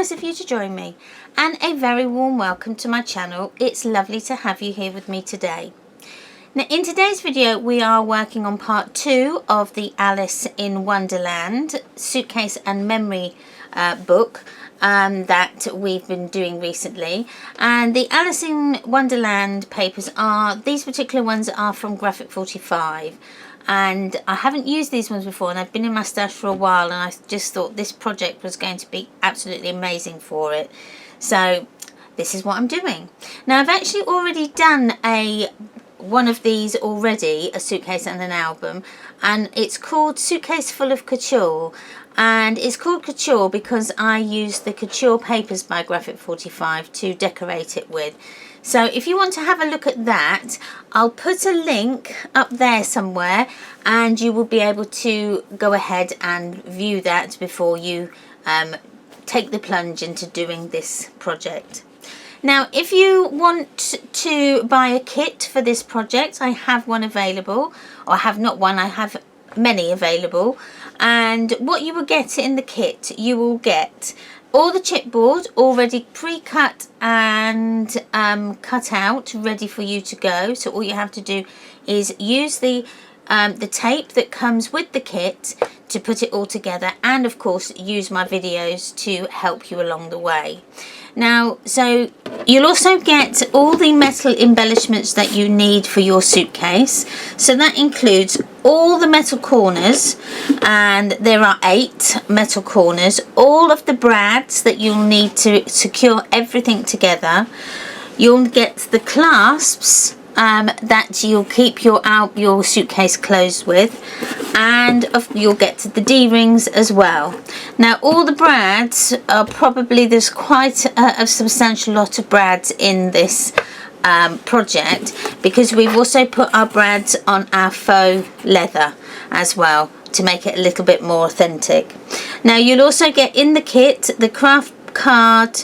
nice of you to join me, and a very warm welcome to my channel. It's lovely to have you here with me today. Now in today's video we are working on part 2 of the Alice in Wonderland Suitcase and Memory book that we've been doing recently. And the Alice in Wonderland papers are, these particular ones are from Graphic 45. And I haven't used these ones before, and I've been in my stash for a while, and I just thought this project was going to be absolutely amazing for it. So this is what I'm doing. Now I've actually already done one of these already, a suitcase and an album, and it's called Suitcase Full of Couture. And it's called Couture because I used the Couture papers by Graphic 45 to decorate it with. So if you want to have a look at that, I'll put a link up there somewhere, and you will be able to go ahead and view that before you take the plunge into doing this project. Now if you want to buy a kit for this project, I have one available, or I have not one, I have many available. And what you will get in the kit, you will get all the chipboard already pre-cut and cut out, ready for you to go. So all you have to do is use the tape that comes with the kit to put it all together, and of course use my videos to help you along the way. Now, so you'll also get all the metal embellishments that you need for your suitcase. So that includes all the metal corners, and there are 8 metal corners, all of the brads that you'll need to secure everything together. You'll get the clasps that you'll keep your suitcase closed with, and you'll get the D-rings as well. Now all the brads are probably, there's quite a substantial lot of brads in this project, because we've also put our brads on our faux leather as well to make it a little bit more authentic. Now you'll also get in the kit the craft card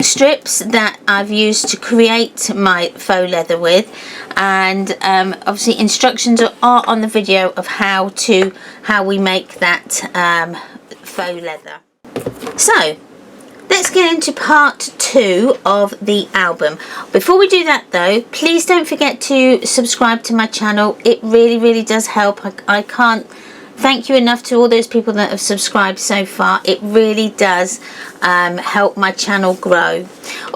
strips that I've used to create my faux leather with, and obviously instructions are on the video of how we make that faux leather. So let's get into part 2 of the album. Before we do that though, please don't forget to subscribe to my channel. It really does help. I can't thank you enough to all those people that have subscribed so far. It really does help my channel grow.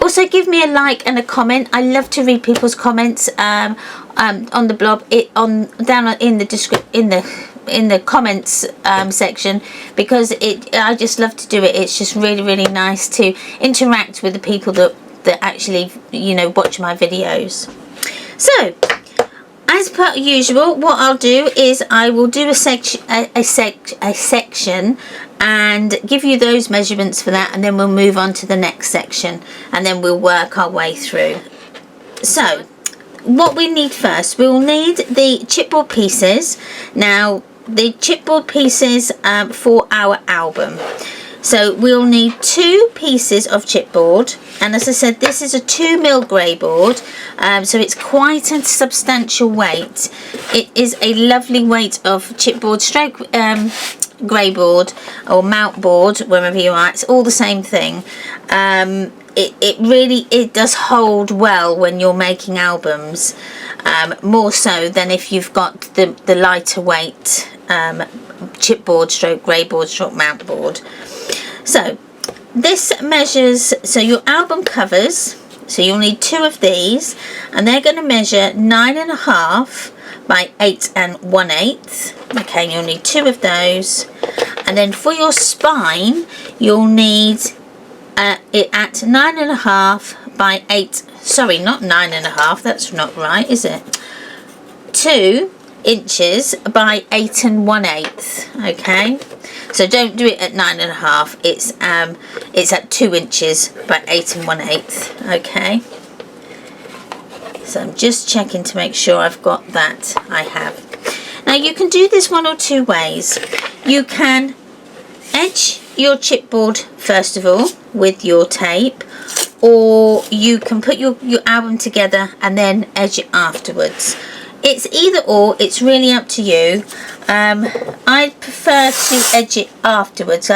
Also give me a like and a comment. I love to read people's comments on the blog, down in the comments section, because I just love to do it. It's just really nice to interact with the people that actually, you know, watch my videos. So as per usual, what I'll do is I will do a section and give you those measurements for that, and then we'll move on to the next section, and then we'll work our way through. So what we need first, we'll need the chipboard pieces. Now the chipboard pieces for our album. So we'll need 2 pieces of chipboard, and as I said, this is a 2mm grey board, so it's quite a substantial weight. It is a lovely weight of chipboard stroke grey board or mount board, wherever you are. It's all the same thing. It does hold well when you're making albums, more so than if you've got the lighter weight chipboard stroke grey board stroke mount board. So this measures, so your album covers, so you'll need 2 of these, and they're going to measure 9.5 by 8 1/8. Okay, you'll need 2 of those. And then for your spine, you'll need it at 9.5 by 8, sorry, not 9.5, that's not right, is it? 2 inches by 8 1/8. Okay, so don't do it at 9.5. It's at 2 inches by 8 1/8. Okay, so I'm just checking to make sure I've got that. I have. Now you can do this one or 2 ways. You can edge your chipboard first of all with your tape, or you can put your album together and then edge it afterwards. It's either or, it's really up to you. I prefer to edge it afterwards.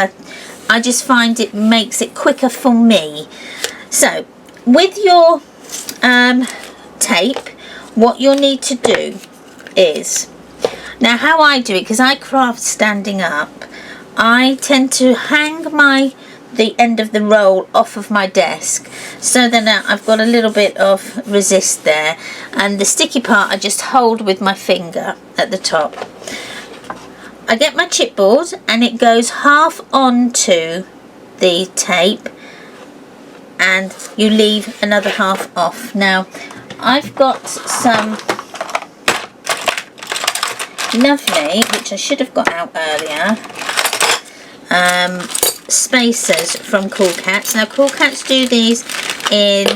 I just find it makes it quicker for me. So with your tape, what you'll need to do is, now how I do it, because I craft standing up, I tend to hang the end of the roll off of my desk, so then I've got a little bit of resist there, and the sticky part I just hold with my finger at the top. I get my chipboard and it goes half onto the tape and you leave another half off. Now I've got some lovely, which I should have got out earlier, spacers from Cool Cats. Now Cool Cats do these in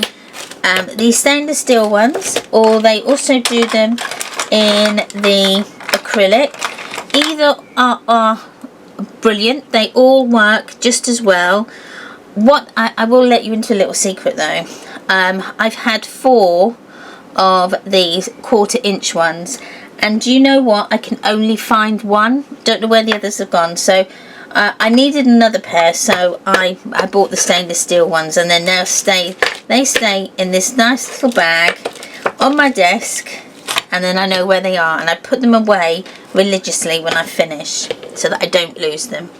these stainless steel ones, or they also do them in the acrylic. Either are brilliant, they all work just as well. What I will let you into a little secret though, I've had 4 of these 1/4 inch ones, and do you know what, I can only find one, don't know where the others have gone, so I needed another pair, so I bought the stainless steel ones, and then they stay in this nice little bag on my desk, and then I know where they are, and I put them away religiously when I finish so that I don't lose them.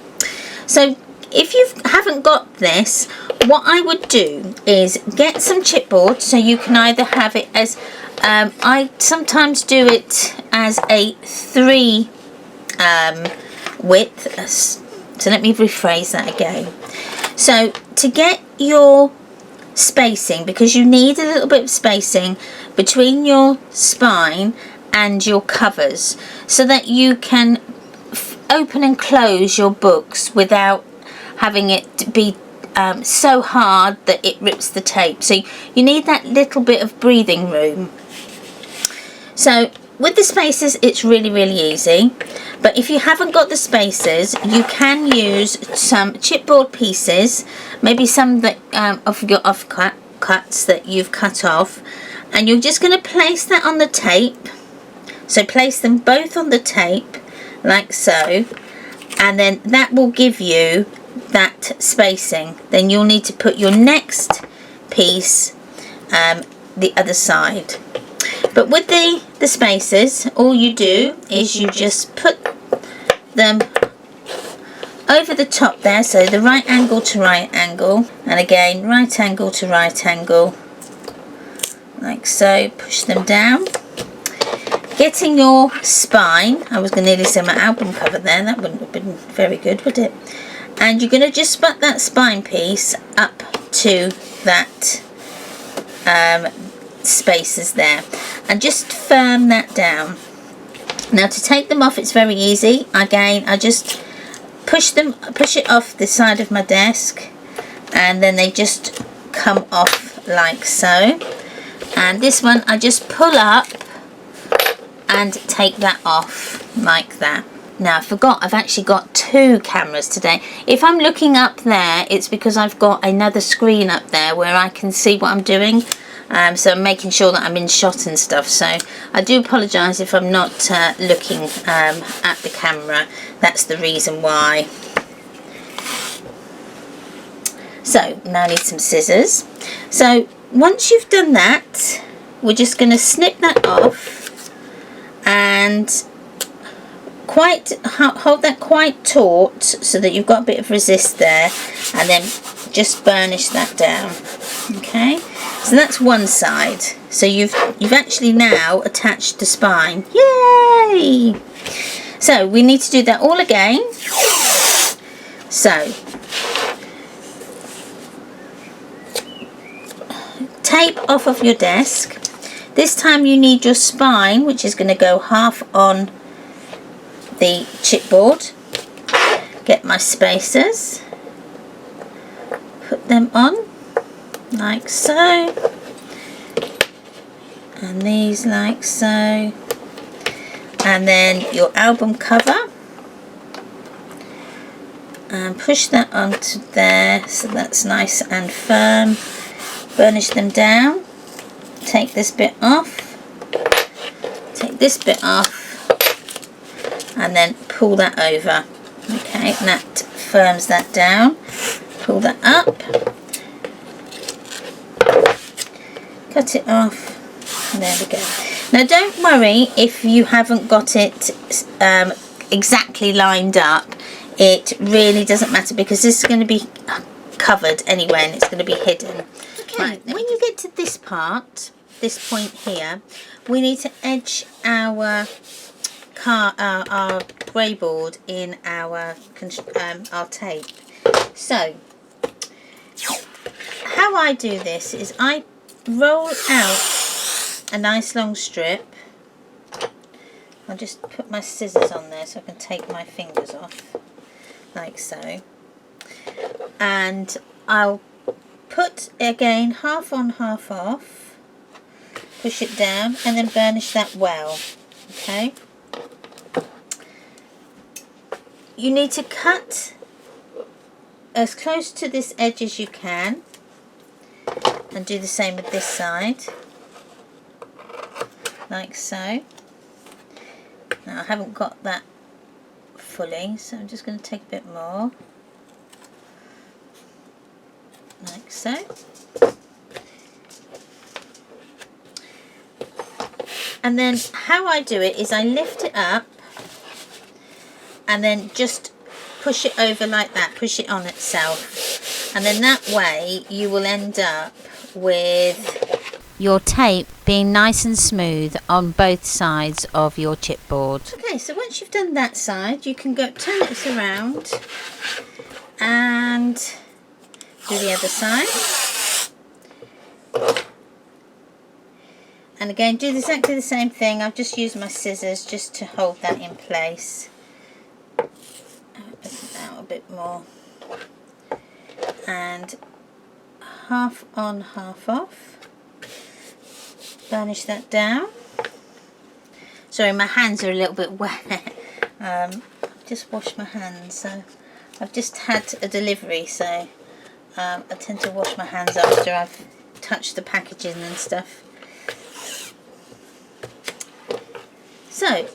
So if you haven't got this, what I would do is get some chipboard, so you can either have it as I sometimes do it as a 3 width, so let me rephrase that again. So to get your spacing, because you need a little bit of spacing between your spine and your covers, so that you can open and close your books without having it be so hard that it rips the tape. So you need that little bit of breathing room. So with the spacers it's really really easy, but if you haven't got the spacers, you can use some chipboard pieces, maybe some that of your offcuts that you've cut off, and you're just going to place that on the tape. So place them both on the tape like so, and then that will give you that spacing. Then you'll need to put your next piece the other side. But with the spacers, all you do is you just put them over the top there, so the right angle to right angle, and again right angle to right angle, like so. Push them down, getting your spine. I was going to nearly say my album cover there, that wouldn't have been very good, would it? And you're going to just put that spine piece up to that spacers there, and just firm that down. Now to take them off, it's very easy. Again, I just push it off the side of my desk, and then they just come off like so. And this one I just pull up and take that off like that. Now I forgot, I've actually got 2 cameras today. If I'm looking up there, it's because I've got another screen up there where I can see what I'm doing. So I'm making sure that I'm in shot and stuff, so I do apologise if I'm not looking at the camera. That's the reason why. So now I need some scissors. So once you've done that, we're just going to snip that off and hold that quite taut so that you've got a bit of resist there, and then just burnish that down. Okay, so that's one side. So you've actually now attached the spine. Yay! So we need to do that all again. So tape off of your desk. This time you need your spine, which is going to go half on the chipboard. Get my spacers, put them on like so, and these like so, and then your album cover, and push that onto there so that's nice and firm. Burnish them down, take this bit off, take this bit off, and then pull that over. Okay, and that firms that down. pull that up, cut it off, and there we go. Now don't worry if you haven't got it exactly lined up. It really doesn't matter because this is going to be covered anyway and it's going to be hidden. Okay, right, when you get to this part, this point here, we need to edge our grey board in our tape. So how I do this is I roll out a nice long strip. I'll just put my scissors on there so I can take my fingers off, like so. And I'll put again half on, half off, push it down, and then burnish that well. Okay. You need to cut as close to this edge as you can, and do the same with this side, like so. Now I haven't got that fully, so I'm just going to take a bit more, like so. And then how I do it is I lift it up and then just push it over like that, push it on itself, and then that way you will end up with your tape being nice and smooth on both sides of your chipboard. Okay, so once you've done that side, you can go turn it around and do the other side. And again, do exactly the same thing. I've just used my scissors just to hold that in place. Open it out a bit more. And half on, half off. Burnish that down. Sorry, my hands are a little bit wet. Just washed my hands. So I've just had a delivery, so I tend to wash my hands after I've touched the packaging and stuff. So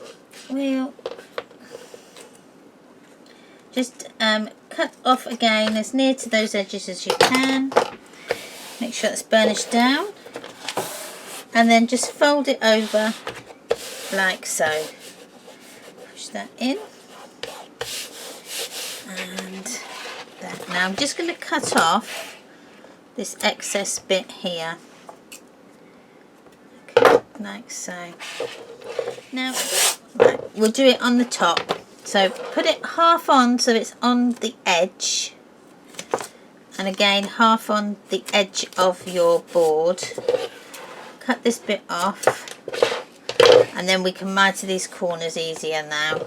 we'll just cut off again as near to those edges as you can. Make sure it's burnished down, and then just fold it over like so. Push that in, and that. Now I'm just going to cut off this excess bit here, okay, like so. Now we'll do it on the top, so put it half on so it's on the edge, and again half on the edge of your board. Cut this bit off, and then we can miter these corners easier now.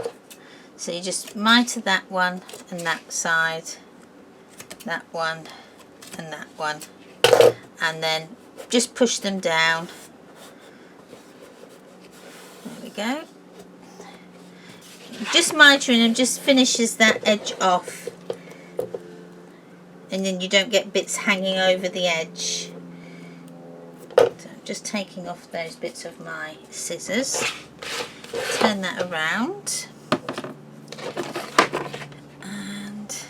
So you just miter that one and that side, that one and that one, and then just push them down. There we go. Just mitering them just finishes that edge off, and then you don't get bits hanging over the edge. So I'm just taking off those bits of my scissors. Turn that around and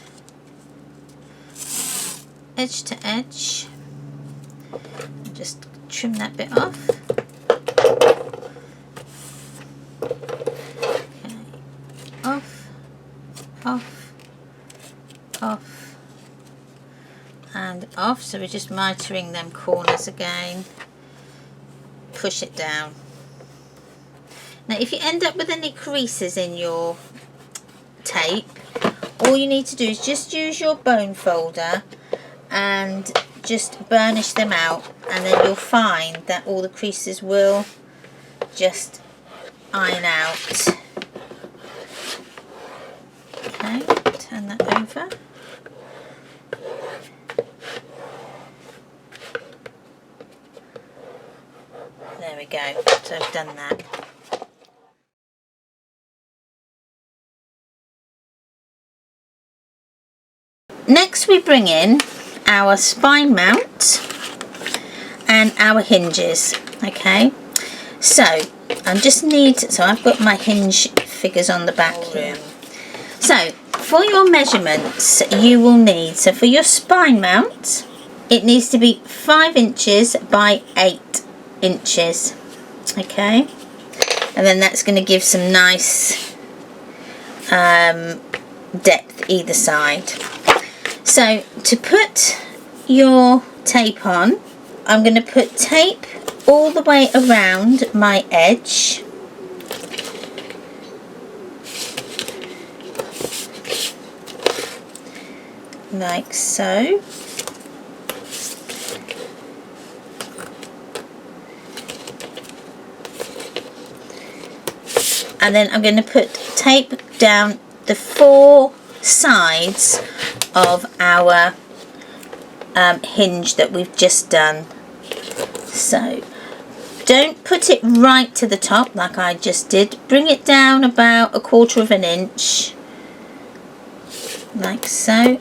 edge to edge. Just trim that bit off. Off, off, off, and off. So we're just mitering them corners again. Push it down. Now if you end up with any creases in your tape, all you need to do is just use your bone folder and just burnish them out, and then you'll find that all the creases will just iron out. Okay, turn that over. There we go, so I've done that. Next we bring in our spine mount and our hinges. Okay, so I just need, so I've got my hinge figures on the back here. So for your measurements you will need, so for your spine mount, it needs to be 5 inches by 8 inches. Okay, and then that's going to give some nice depth either side. So to put your tape on, I'm going to put tape all the way around my edge. Like so. And then I'm going to put tape down the 4 sides of our hinge that we've just done. So don't put it right to the top like I just did. Bring it down about 1/4 of an inch, like so,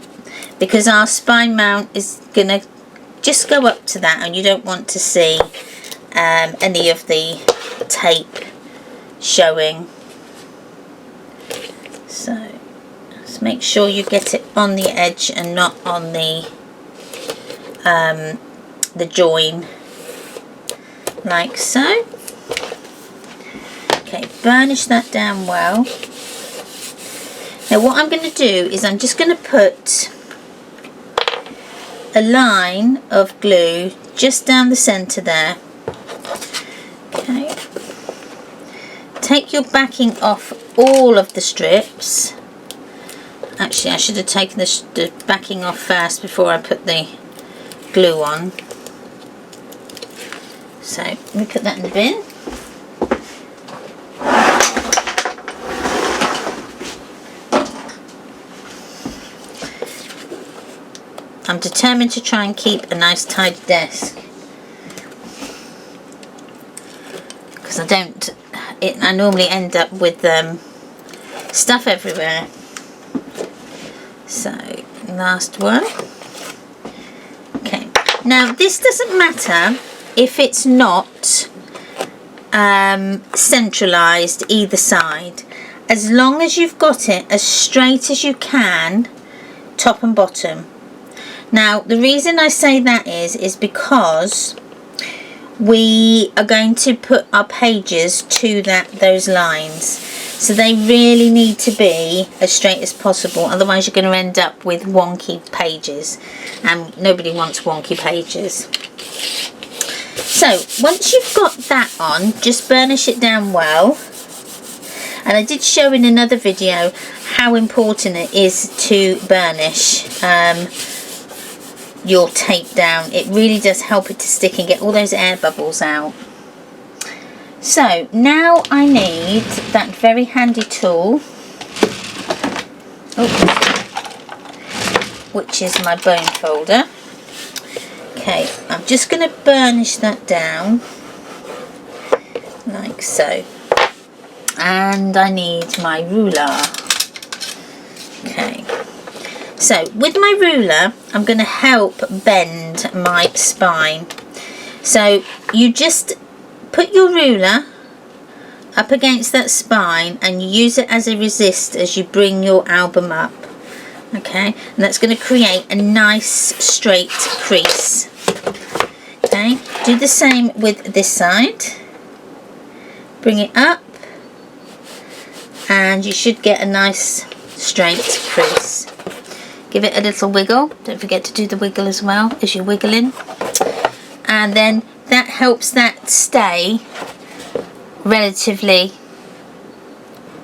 because our spine mount is going to just go up to that, and you don't want to see any of the tape showing. So just make sure you get it on the edge and not on the join, like so. Okay, burnish that down well. Now what I'm going to do is I'm just going to put a line of glue just down the centre there. Okay, take your backing off all of the strips. Actually, I should have taken the backing off first before I put the glue on. So let me put that in the bin. I'm determined to try and keep a nice tidy desk, because I normally end up with stuff everywhere. So last one. Okay, now this doesn't matter if it's not centralized either side, as long as you've got it as straight as you can, top and bottom. Now the reason I say that is because we are going to put our pages to those lines, so they really need to be as straight as possible, otherwise you're going to end up with wonky pages, and nobody wants wonky pages. So once you've got that on, just burnish it down well. And I did show in another video how important it is to burnish your tape down. It really does help it to stick and get all those air bubbles out. So now I need that very handy tool, which is my bone folder. Okay, I'm just going to burnish that down like so, and I need my ruler. Okay, so with my ruler I'm going to help bend my spine. So you just put your ruler up against that spine and you use it as a resist as you bring your album up. Okay, and that's going to create a nice straight crease. Okay, do the same with this side. Bring it up and you should get a nice straight crease. Give it a little wiggle. Don't forget to do the wiggle as well as you're wiggling. And then that helps that stay relatively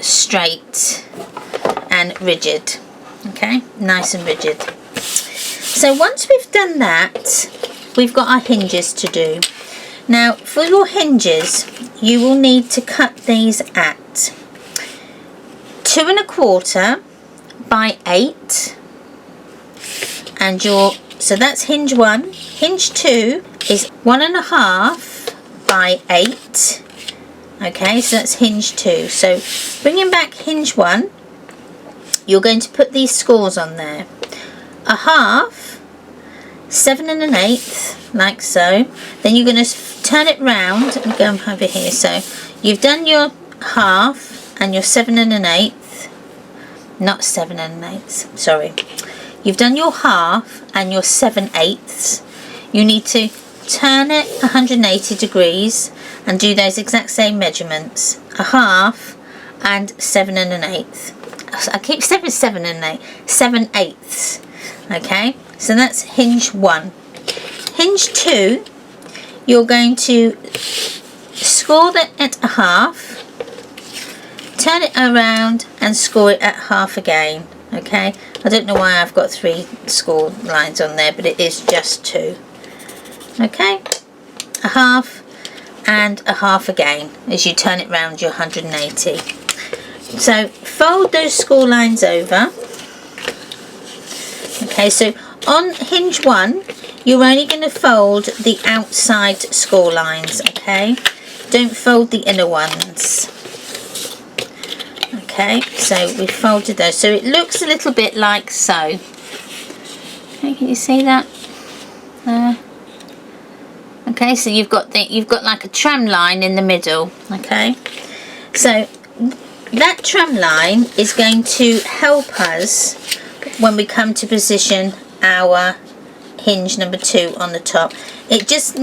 straight and rigid. Okay, nice and rigid. So once we've done that, we've got our hinges to do. Now for your hinges, you will need to cut these at 2 1/4 by 8, and so that's hinge 1. Hinge 2 is 1 1/2 by 8. Okay, so that's hinge 2. So bringing back hinge 1, you're going to put these scores on there. 1/2, 7 1/8, like so. Then you're going to turn it round and go over here. So you've done your 1/2 and your 7 1/8, not 7 1/8, sorry. You've done your half and your 7/8. You need to turn it 180 degrees and do those exact same measurements, a half and 7 1/8. I keep saying 7 1/8, 7/8. Okay, so that's hinge 1. Hinge 2, you're going to score that at a half, turn it around and score it at half again. Okay, I don't know why I've got 3 score lines on there, but it is just 2. Okay, a half and a half again as you turn it round your 180. So fold those score lines over. Okay, so on hinge 1, you're only going to fold the outside score lines. Okay, don't fold the inner ones. Okay, so we've folded those, so it looks a little bit like so. Okay, can you see that? Okay, so you've got like a tram line in the middle. Okay, so that tram line is going to help us when we come to position our hinge number 2 on the top. It just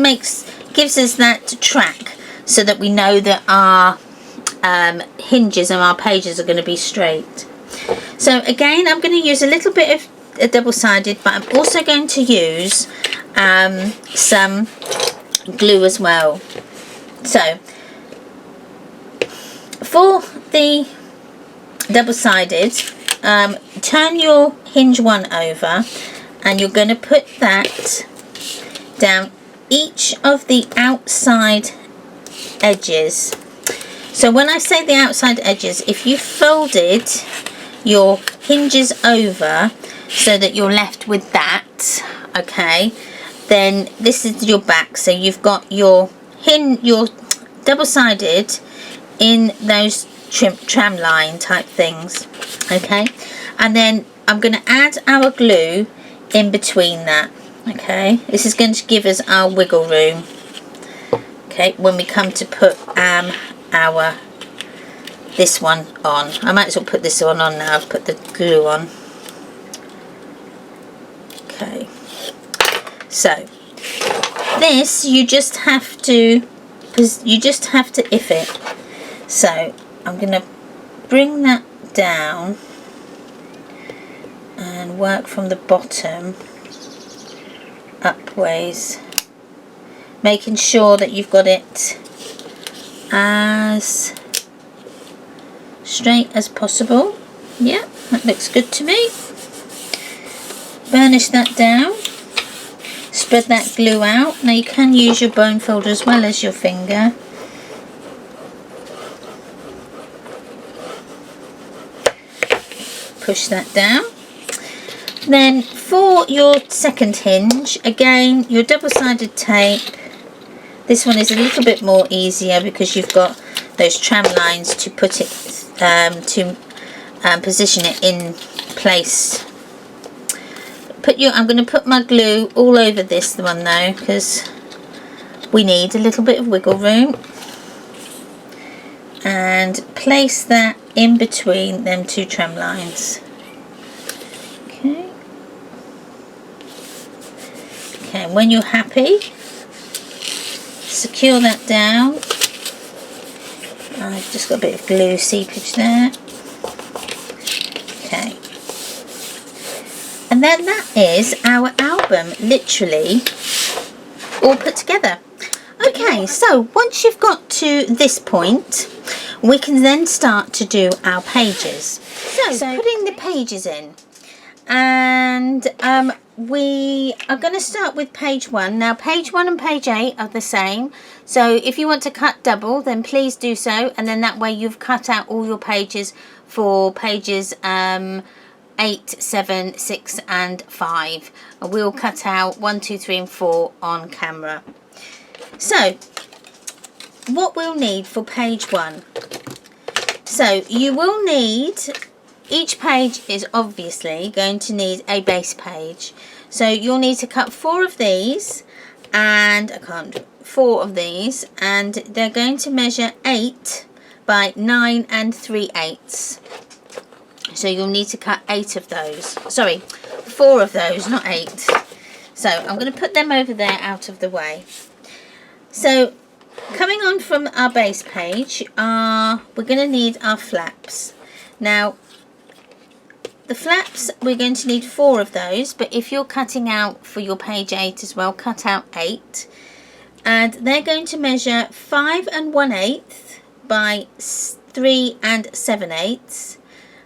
gives us that track so that we know that our hinges and our pages are going to be straight. So again, I'm going to use a little bit of a double-sided, but I'm also going to use some glue as well. So for the double-sided, turn your hinge 1 over and you're going to put that down each of the outside edges. So when I say the outside edges, if you folded your hinges over so that you're left with that, okay, then this is your back. So you've got your double-sided in those tram line type things, okay, and then I'm going to add our glue in between that. Okay, this is going to give us our wiggle room, okay, when we come to put this one on. I might as well put this one on now. I've put the glue on. Okay, so this you just have to if it. So I'm going to bring that down and work from the bottom upwards, making sure that you've got it as straight as possible. Yeah, that looks good to me. Burnish that down, spread that glue out. Now you can use your bone folder as well as your finger. Push that down. Then for your second hinge, again, your double-sided tape. This one is a little bit more easier because you've got those tram lines to put it position it in place. I'm going to put my glue all over this one though, because we need a little bit of wiggle room, and place that in between them 2 tram lines. Okay, and when you're happy, secure that down. I've just got a bit of glue seepage there. Okay, and then that is our album literally all put together. Okay, so once you've got to this point, we can then start to do our pages. So putting the pages in, and we are going to start with page 1. Now page 1 and page 8 are the same, so if you want to cut double, then please do so, and then that way you've cut out all your pages for pages 8, 7, 6 and 5. We'll cut out 1, 2, 3 and 4 on camera. So what we'll need for page 1, so you will need, each page is obviously going to need a base page, so you'll need to cut 4 of these, and 4 of these, and they're going to measure 8 by 9 3/8. So you'll need to cut 8 of those. Sorry, 4 of those, not 8. So I'm going to put them over there out of the way. So coming on from our base page, we're going to need our flaps. Now, the flaps, we're going to need 4 of those, but if you're cutting out for your page 8 as well, cut out 8. And they're going to measure 5 1/8 by 3 7/8.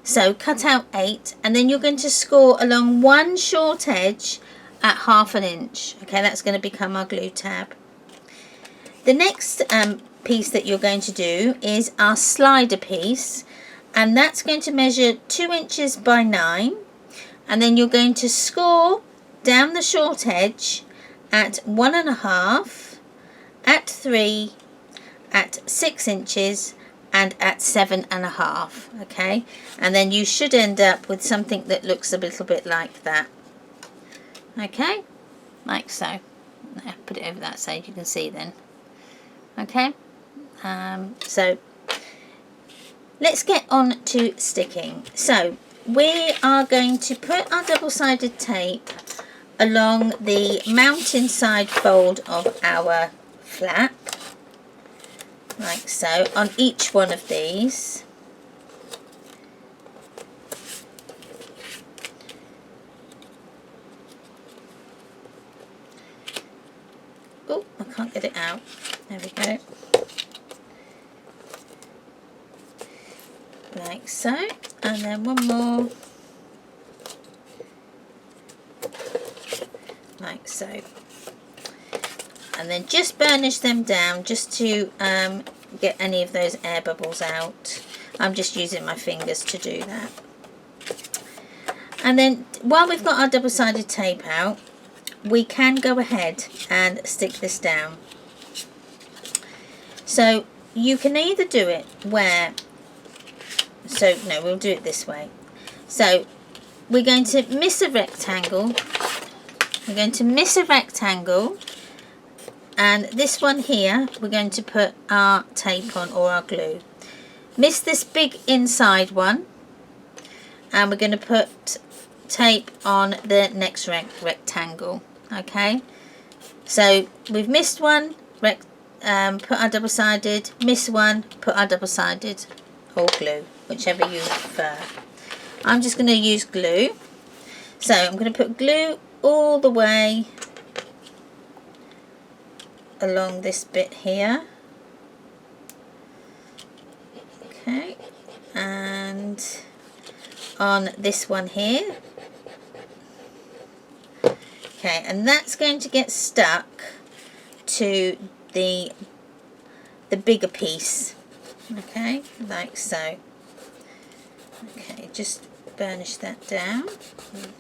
So cut out 8, and then you're going to score along one short edge at 1/2 inch. Okay, that's going to become our glue tab. The next piece that you're going to do is our slider piece, and that's going to measure 2 inches by 9, and then you're going to score down the short edge at 1 1/2, at 3, at 6 inches, and at 7 1/2. Okay, and then you should end up with something that looks a little bit like that. Okay, like so. Now put it over that side, you can see then. Okay, so let's get on to sticking. So we are going to put our double-sided tape along the mountain side fold of our flap, like so, on each one of these. Oh, I can't get it out. There we go. Like so, and then one more, like so, and then just burnish them down just to get any of those air bubbles out. I'm just using my fingers to do that. And then while we've got our double-sided tape out, we can go ahead and stick this down. So you can either do it where, so no, we'll do it this way. So we're going to miss a rectangle, we're going to miss a rectangle, and this one here we're going to put our tape on, or our glue. Miss this big inside one, and we're going to put tape on the next rectangle. Okay, so we've missed one, put our double-sided, miss one, put our double-sided, or glue, whichever you prefer. I'm just going to use glue. So I'm going to put glue all the way along this bit here. Okay, and on this one here. Okay, and that's going to get stuck to the bigger piece. Okay, like so. Okay, just burnish that down,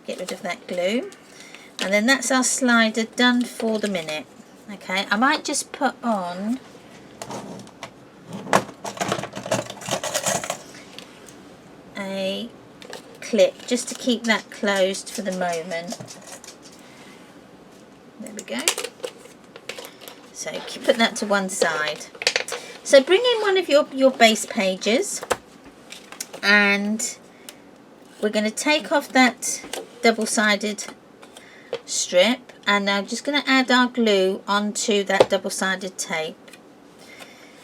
get rid of that glue, and then that's our slider done for the minute. Okay, I might just put on a clip just to keep that closed for the moment. There we go. So put that to one side. So bring in one of your base pages, and we're going to take off that double-sided strip, and I'm just going to add our glue onto that double-sided tape.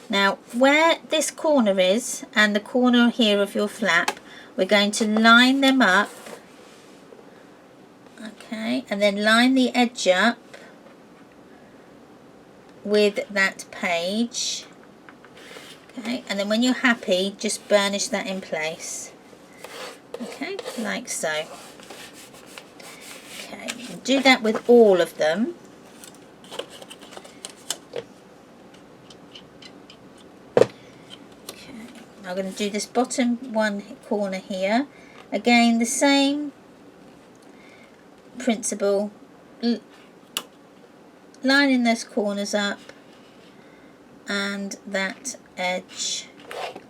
Now where this corner is and the corner here of your flap, we're going to line them up. Okay, and then line the edge up with that page. Okay, and then when you're happy, just burnish that in place. Okay, like so. Okay, do that with all of them. Okay, I'm going to do this bottom one corner here. Again, the same principle. Lining those corners up and that edge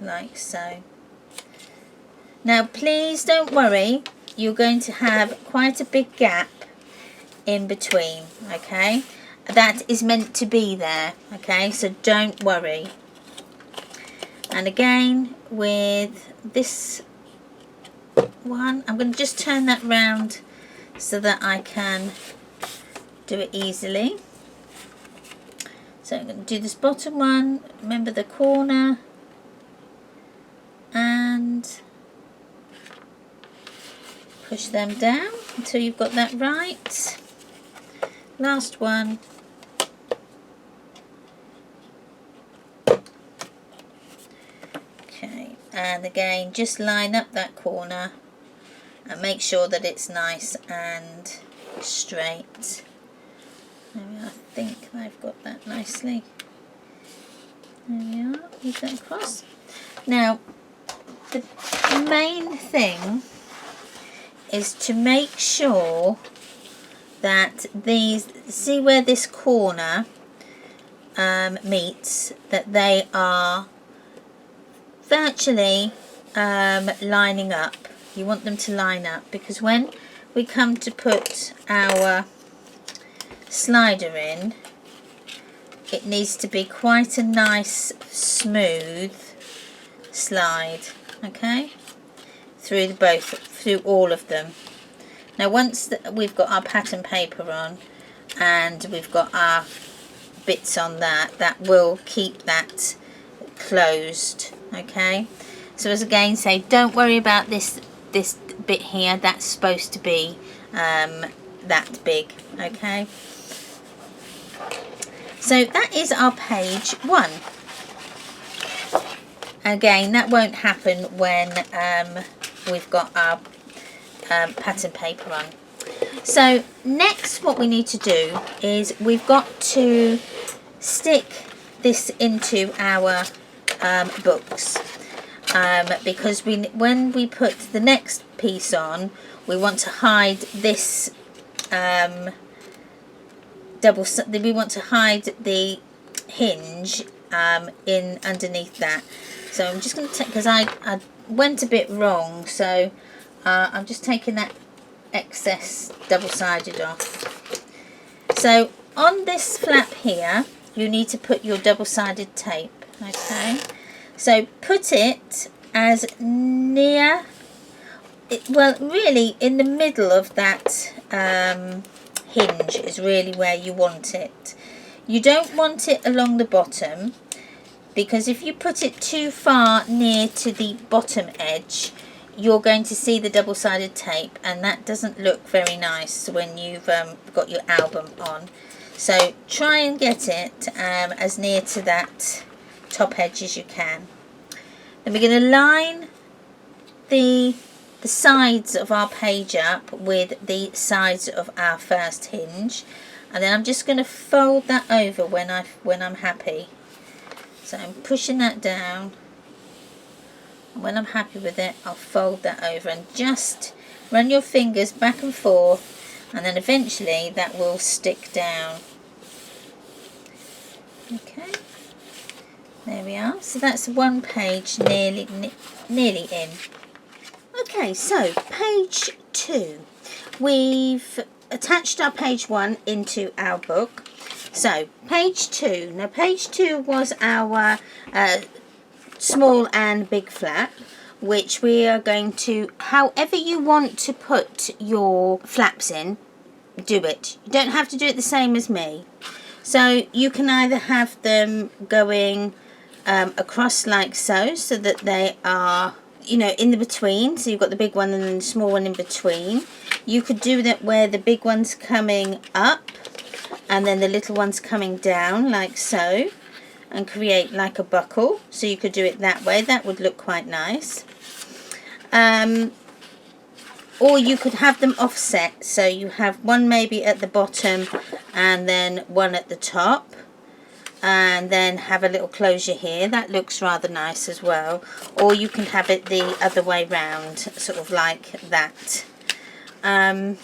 like so. Now please don't worry, you're going to have quite a big gap in between. Okay, that is meant to be there. Okay, so don't worry. And again with this one. I'm going to just turn that round so that I can do it easily. So I'm going to do this bottom one, remember the corner, and push them down until you've got that right. Last one. Okay, and again just line up that corner and make sure that it's nice and straight. There we are. I think I've got that nicely. There we are, move that across. Now the main thing is to make sure that these, see where this corner meets, that they are virtually lining up. You want them to line up, because when we come to put our slider in, it needs to be quite a nice smooth slide, okay, through through all of them. Now once we've got our pattern paper on and we've got our bits on that will keep that closed, okay. So as again say, don't worry about this bit here, that's supposed to be that big, okay. So that is our page 1. Again, that won't happen when we've got our pattern paper on. So next what we need to do is we've got to stick this into our books, because when we put the next piece on, we want to hide this we want to hide the hinge in underneath that. So I'm just going to take, because I went a bit wrong, so I'm just taking that excess double-sided off. So on this flap here you need to put your double-sided tape, okay. So put it as near, well really in the middle of that hinge is really where you want it. You don't want it along the bottom, because if you put it too far near to the bottom edge, you're going to see the double-sided tape, and that doesn't look very nice when you've got your album on. So try and get it as near to that top edge as you can. Then we're going to line the sides of our page up with the sides of our first hinge, and then I'm just going to fold that over when I'm happy. So I'm pushing that down, and when I'm happy with it I'll fold that over, and just run your fingers back and forth, and then eventually that will stick down. Okay, there we are. So that's one page nearly in. Okay, so page 2, we've attached our page 1 into our book. So page 2, now page 2 was our small and big flap, which we are going to, however you want to put your flaps in, do it. You don't have to do it the same as me. So you can either have them going across like so that they are, you know, in the between, so you've got the big one and then the small one in between. You could do that where the big one's coming up and then the little one's coming down like so, and create like a buckle. So you could do it that way, that would look quite nice. Or you could have them offset, so you have one maybe at the bottom and then one at the top, and then have a little closure here. That looks rather nice as well. Or you can have it the other way round, sort of like that. I'm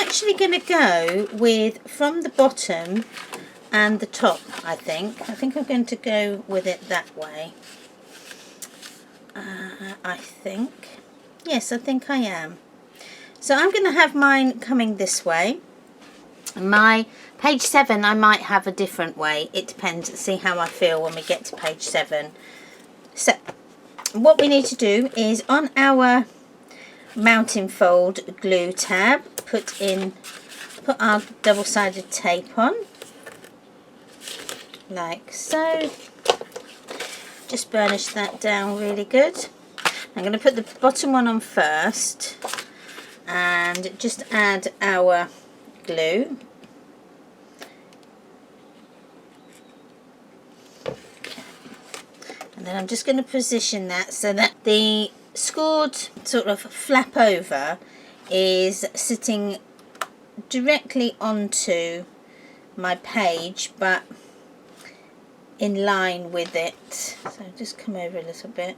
actually going to go with from the bottom and the top. I think I'm going to go with it that way. I think I am. So I'm going to have mine coming this way. My page 7 I might have a different way. It depends. See how I feel when we get to page 7. So what we need to do is on our mounting fold glue tab, put our double-sided tape on, like so. Just burnish that down really good. I'm going to put the bottom one on first and just add our glue. And then I'm just going to position that so that the scored sort of flap over is sitting directly onto my page, but in line with it. So just come over a little bit.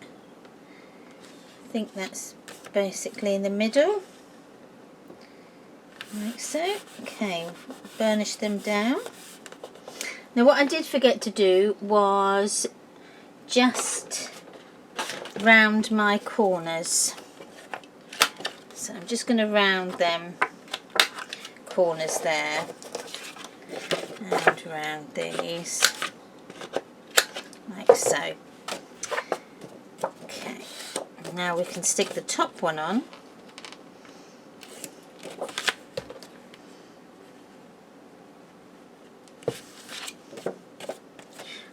I think that's basically in the middle, like so. Okay, burnish them down. Now what I did forget to do was just round my corners. So I'm just going to round them corners there and round these like so. Okay, now we can stick the top one on.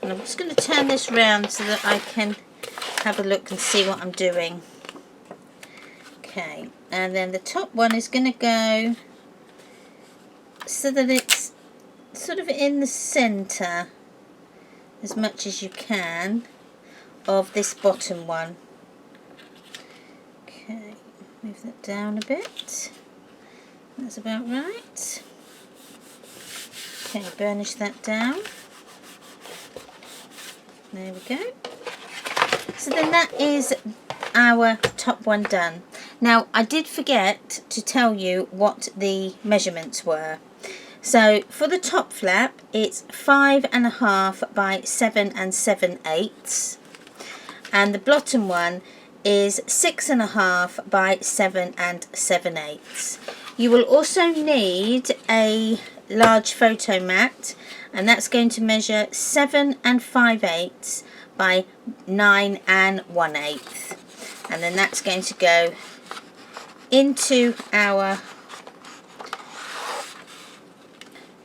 And I'm just going to turn this round so that I can have a look and see what I'm doing. Okay, and then the top one is going to go so that it's sort of in the centre as much as you can of this bottom one. Okay, move that down a bit. That's about right. Okay, burnish that down. There we go. So then that is our top one done. Now I did forget to tell you what the measurements were. So for the top flap it's 5.5 by 7 7/8, and the bottom one is 6.5 by 7 7/8. You will also need a large photo mat, and that's going to measure 7 5/8 by 9 1/8, and then that's going to go into our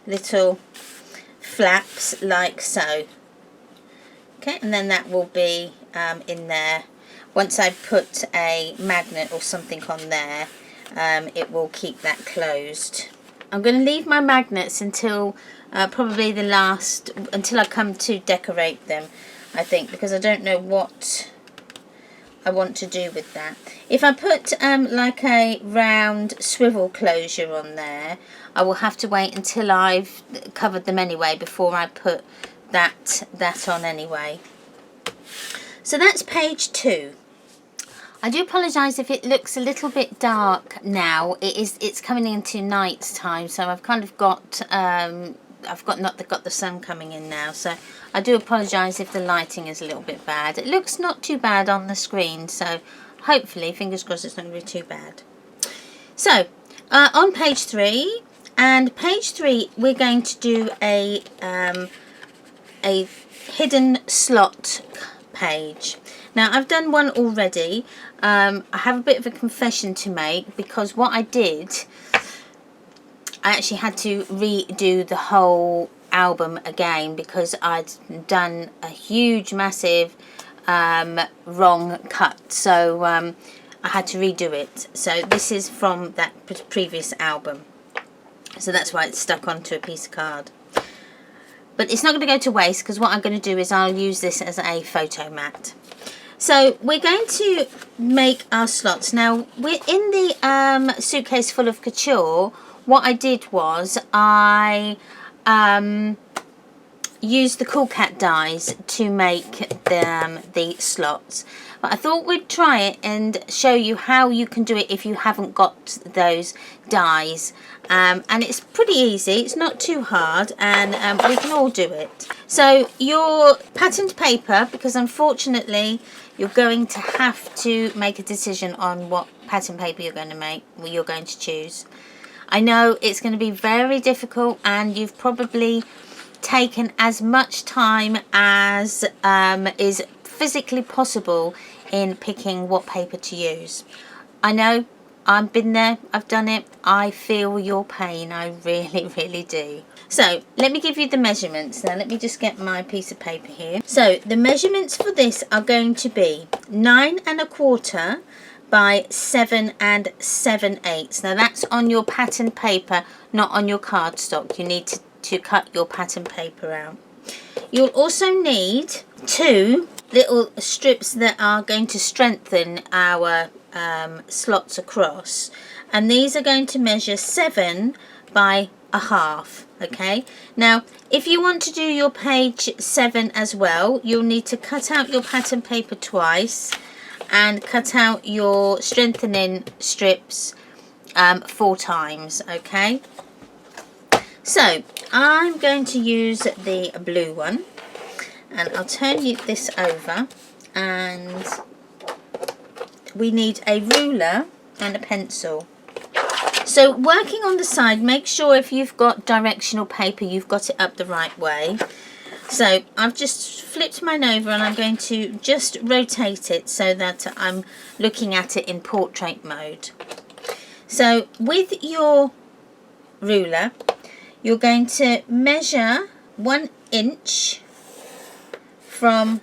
little flaps like so. Okay, and then that will be in there. Once I put a magnet or something on there, it will keep that closed. I'm going to leave my magnets until probably the last, until I come to decorate them, I think, because I don't know what I want to do with that. If I put like a round swivel closure on there, I will have to wait until I've covered them anyway before I put that on anyway. So that's page 2. I do apologise if it looks a little bit dark now. It's coming into night time, so I've kind of got I've got the sun coming in now, so I do apologise if the lighting is a little bit bad. It looks not too bad on the screen, so hopefully, fingers crossed, it's not going to be too bad. So on page 3, and page 3 we're going to do a hidden slot page. Now I've done one already. I have a bit of a confession to make, because what I did, I actually had to redo the whole album again because I'd done a huge massive wrong cut, so I had to redo it. So this is from that previous album, so that's why it's stuck onto a piece of card. But it's not going to go to waste, because what I'm going to do is I'll use this as a photo mat. So we're going to make our slots. Now we're in the suitcase full of couture. What I did was I used the Cool Cat dies to make the slots. But I thought we'd try it and show you how you can do it if you haven't got those dies. And it's pretty easy, it's not too hard, and we can all do it. So your patterned paper, because unfortunately you're going to have to make a decision on what pattern paper you're going to choose. I know it's going to be very difficult, and you've probably taken as much time as is physically possible in picking what paper to use. I know, I've been there, I've done it, I feel your pain, I really, really do. So let me give you the measurements. Now let me just get my piece of paper here. So the measurements for this are going to be 9 1/4 by 7 7/8. Now that's on your pattern paper, not on your cardstock. You need to cut your pattern paper out. You'll also need 2 little strips that are going to strengthen our slots across, and these are going to measure 7 by 1/2. Okay, now if you want to do your page 7 as well, you'll need to cut out your pattern paper twice and cut out your strengthening strips 4 times. Okay, so I'm going to use the blue one, and I'll turn this over, and we need a ruler and a pencil. So working on the side, make sure if you've got directional paper, you've got it up the right way. So I've just flipped mine over, and I'm going to just rotate it so that I'm looking at it in portrait mode. So with your ruler, you're going to measure 1 inch from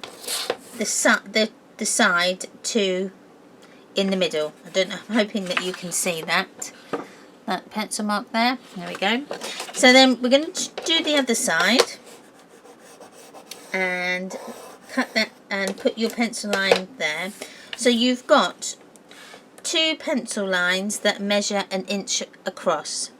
the side to in the middle. I don't know, I'm hoping that you can see that pencil mark there. There we go. So then we're going to do the other side and cut that and put your pencil line there. So you've got 2 pencil lines that measure 1 inch across.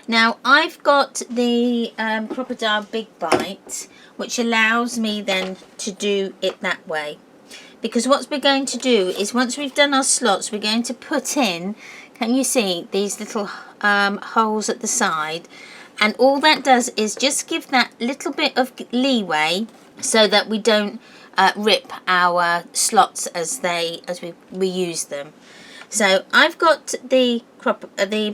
Now I've got the Crocodile Big Bite, which allows me then to do it that way. Because what we're going to do is, once we've done our slots, we're going to put in, can you see these little holes at the side? And all that does is just give that little bit of leeway so that we don't rip our slots as we use them. So I've got the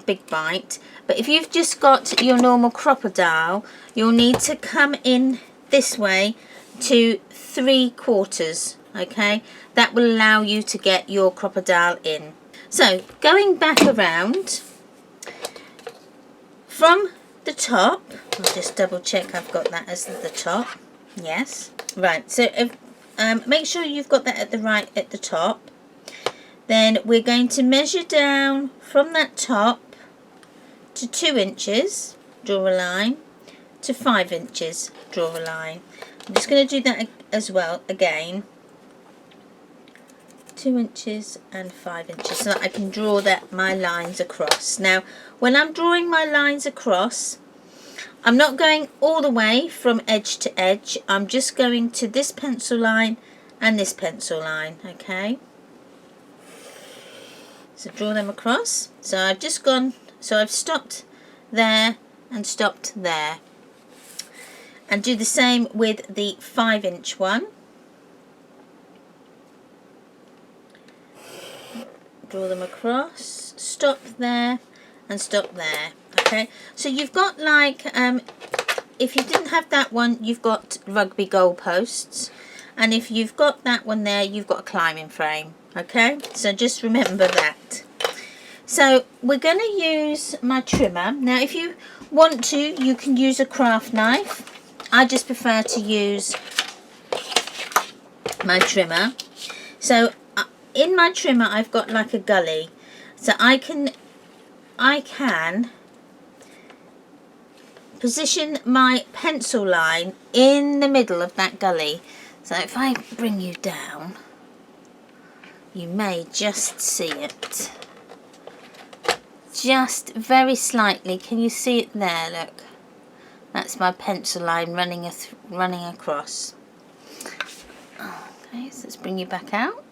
Big Bite, but if you've just got your normal Crocodile, you'll need to come in this way to 3/4. Okay, that will allow you to get your Crocodile in. So going back around from the top, I'll just double check I've got that as the top. Yes, right. So if, make sure you've got that at the top. Then we're going to measure down from that top to 2 inches, draw a line, to 5 inches, draw a line. I'm just going to do that as well again. 2 inches and 5 inches, so that I can draw my lines across. Now when I'm drawing my lines across, I'm not going all the way from edge to edge. I'm just going to this pencil line and this pencil line. Okay, so draw them across. So I've just gone, so I've stopped there and stopped there, and do the same with the 5 inch one. Draw them across, stop there and stop there. Okay, so you've got like, if you didn't have that one, you've got rugby goalposts, and if you've got that one there, you've got a climbing frame. Okay, so just remember that. So we're going to use my trimmer. Now if you want to, you can use a craft knife. I just prefer to use my trimmer. So in my trimmer I've got like a gully, so I can position my pencil line in the middle of that gully. So if I bring you down, you may just see it, just very slightly. Can you see it there? Look, that's my pencil line running across. Okay, so let's bring you back out.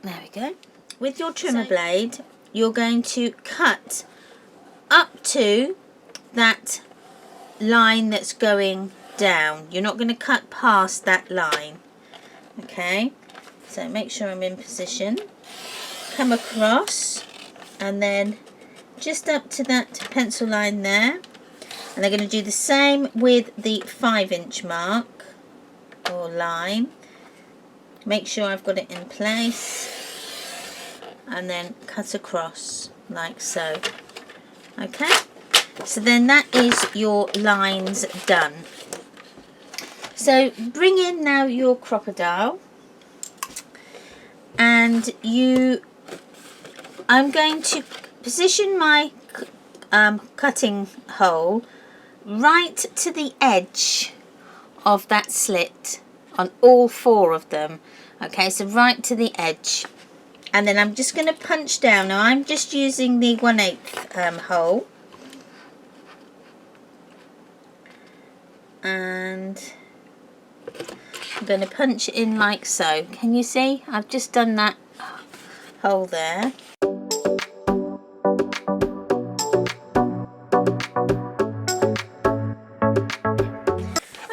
There we go. With your trimmer blade, you're going to cut up to that line that's going down. You're not going to cut past that line. Okay, so make sure I'm in position. Come across and then just up to that pencil line there. And they're going to do the same with the 5 inch mark. or line. Make sure I've got it in place, and then cut across like so. Okay, so then that is your lines done. So bring in now your crocodile, and I'm going to position my cutting hole right to the edge of that slit on all 4 of them. Okay, so right to the edge, and then I'm just going to punch down. Now I'm just using the 1/8 hole, and I'm going to punch in like so. Can you see? I've just done that hole there.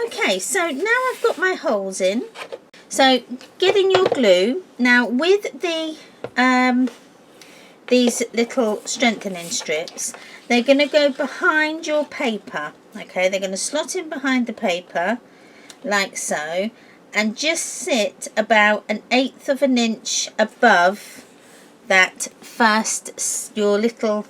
Okay, so now I've got my holes in. So get in your glue. Now with the these little strengthening strips, they're going to go behind your paper. Okay, they're going to slot in behind the paper like so, and just sit about 1/8 of an inch above that first, your little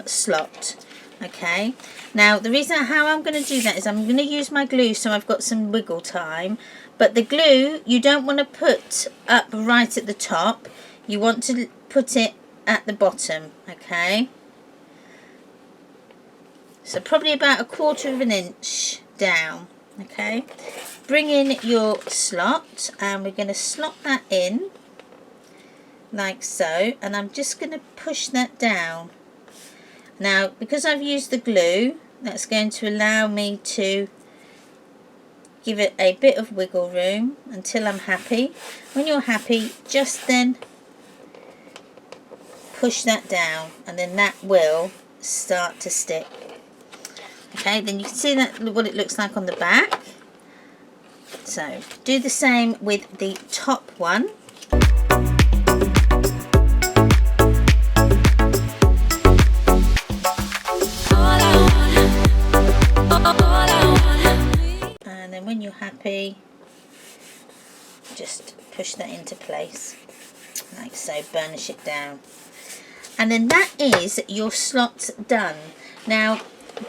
slot. Okay, now the reason how I'm going to do that is I'm going to use my glue, so I've got some wiggle time. But the glue you don't want to put up right at the top, you want to put it at the bottom. Okay, so probably about 1/4 of an inch down. Okay, bring in your slot, and we're going to slot that in like so, and I'm just going to push that down. Now because I've used the glue, that's going to allow me to give it a bit of wiggle room until I'm happy. When you're happy, just then push that down, and then that will start to stick. Okay, then you can see that what it looks like on the back. So do the same with the top one. And then when you're happy, just push that into place like so, burnish it down, and then that is your slot done. Now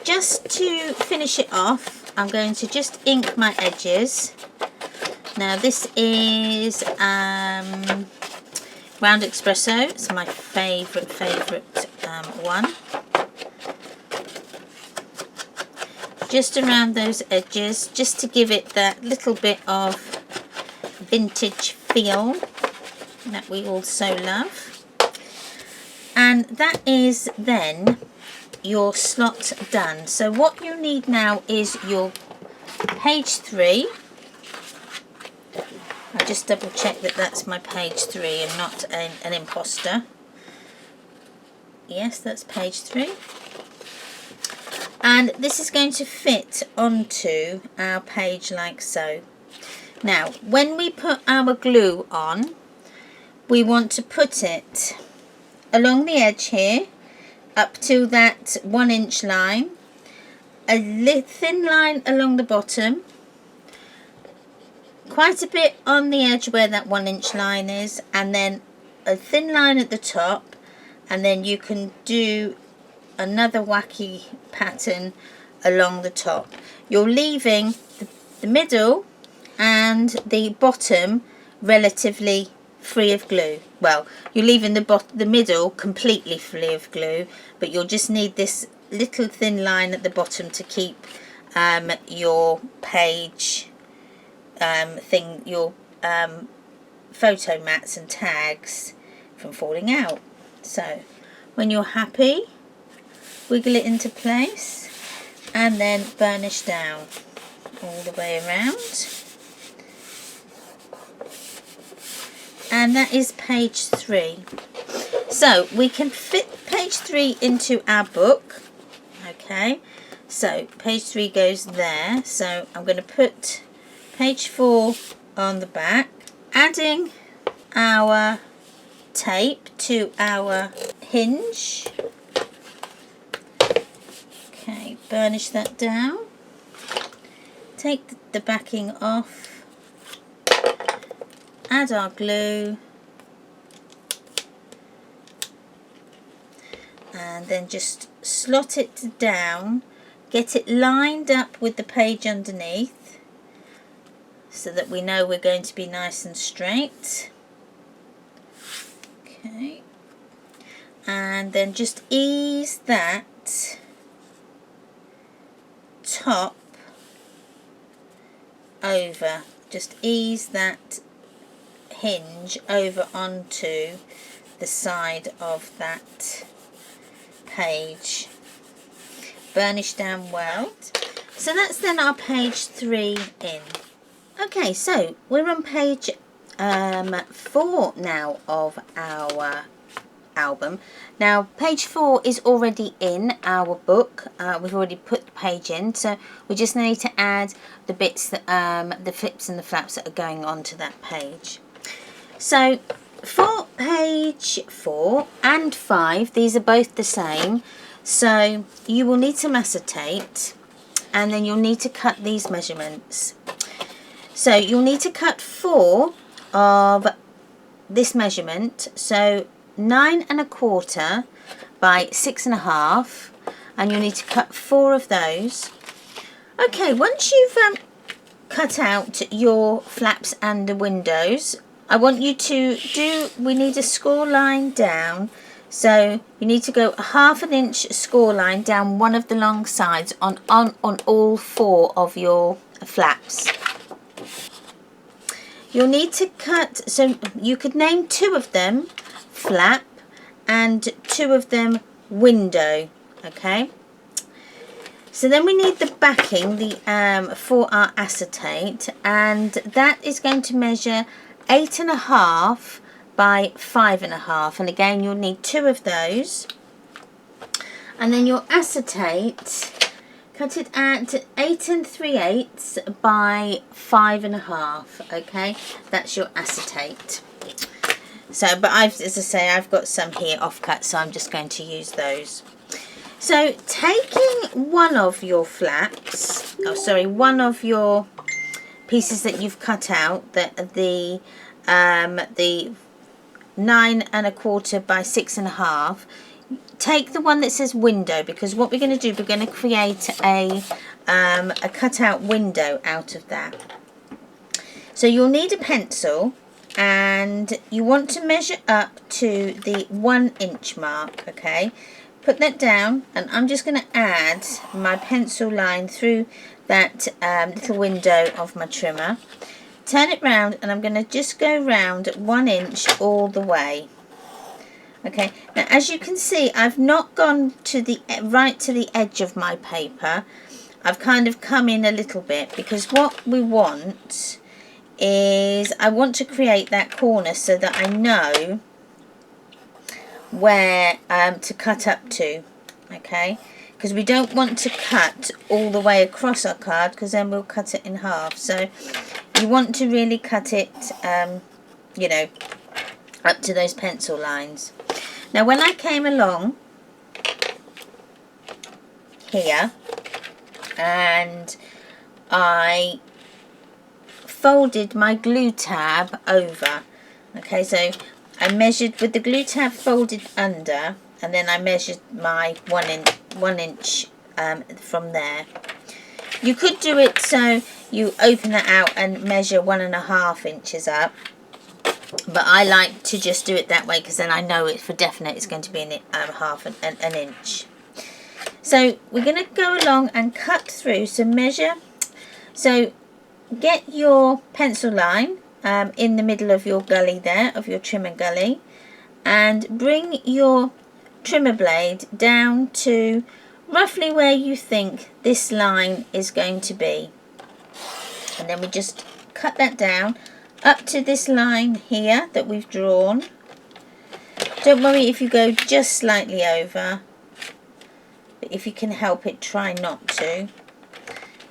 just to finish it off, I'm going to just ink my edges. Now this is Round Espresso. It's my favourite one. Just around those edges, just to give it that little bit of vintage feel that we all so love. And that is then your slot done. So what you need now is your page 3. I'll just double check that that's my page 3 and not an imposter. Yes, that's page 3. And this is going to fit onto our page like so. Now when we put our glue on, we want to put it along the edge here up to that 1 inch line, a thin line along the bottom, quite a bit on the edge where that 1 inch line is, and then a thin line at the top, and then you can do another wacky pattern along the top. You're leaving the middle and the bottom relatively free of glue. Well, you're leaving the middle completely free of glue, but you'll just need this little thin line at the bottom to keep your page your photo mats and tags from falling out. So when you're happy, wiggle it into place and then burnish down all the way around. And that is page 3. So we can fit page 3 into our book. Okay, so page 3 goes there. So I'm going to put page 4 on the back, adding our tape to our hinge. Okay, burnish that down. Take the backing off add our glue, and then just slot it down, get it lined up with the page underneath so that we know we're going to be nice and straight. Okay, and then just ease that top over, just ease that hinge over onto the side of that page. Burnish down well. So that's then our page 3 in. Okay, so we're on page 4 now of our album. Now page 4 is already in our book. We've already put the page in, so we just need to add the bits that, the flips and the flaps that are going onto that page. So for page 4 and 5, these are both the same, so you will need some acetate, and then you'll need to cut these measurements. So you'll need to cut 4 of this measurement, so 9 1/4 by 6 1/2, and you'll need to cut 4 of those. Okay, once you've cut out your flaps and the windows, I want you to we need a score line down, so you need to go a 1/2 inch score line down one of the long sides on all 4 of your flaps. You'll need to cut, so you could name 2 of them flap and 2 of them window. Okay, so then we need the backing for our acetate, and that is going to measure 8 1/2 by 5 1/2, and again you'll need 2 of those. And then your acetate, cut it at 8 3/8 by 5 1/2. Okay, that's your acetate. So, but as I say, I've got some here off cut, so I'm just going to use those. So taking one of your flaps, one of your pieces that you've cut out, the 9 1/4 by 6 1/2, take the one that says window, because what we're going to do, we're going to create a cutout window out of that. So you'll need a pencil, and you want to measure up to the 1 inch mark. Okay, put that down, and I'm just going to add my pencil line through that little window of my trimmer. Turn it round, and I'm going to just go round 1 inch all the way. Okay, now as you can see, I've not gone to the right to the edge of my paper. I've kind of come in a little bit, because what we want is, I want to create that corner so that I know where to cut up to. Okay, because we don't want to cut all the way across our card, because then we'll cut it in half. So you want to really cut it, you know, up to those pencil lines. Now when I came along here and I folded my glue tab over, okay, so I measured with the glue tab folded under, and then I measured my 1 inch from there. You could do it so you open that out and measure 1 1/2 inches up, but I like to just do it that way, because then I know it for definite it's going to be an inch. So we're going to go along and cut through. So measure, so get your pencil line in the middle of your gully there, of your trimmer gully, and bring your trimmer blade down to roughly where you think this line is going to be, and then we just cut that down up to this line here that we've drawn. Don't worry if you go just slightly over, but if you can help it, try not to.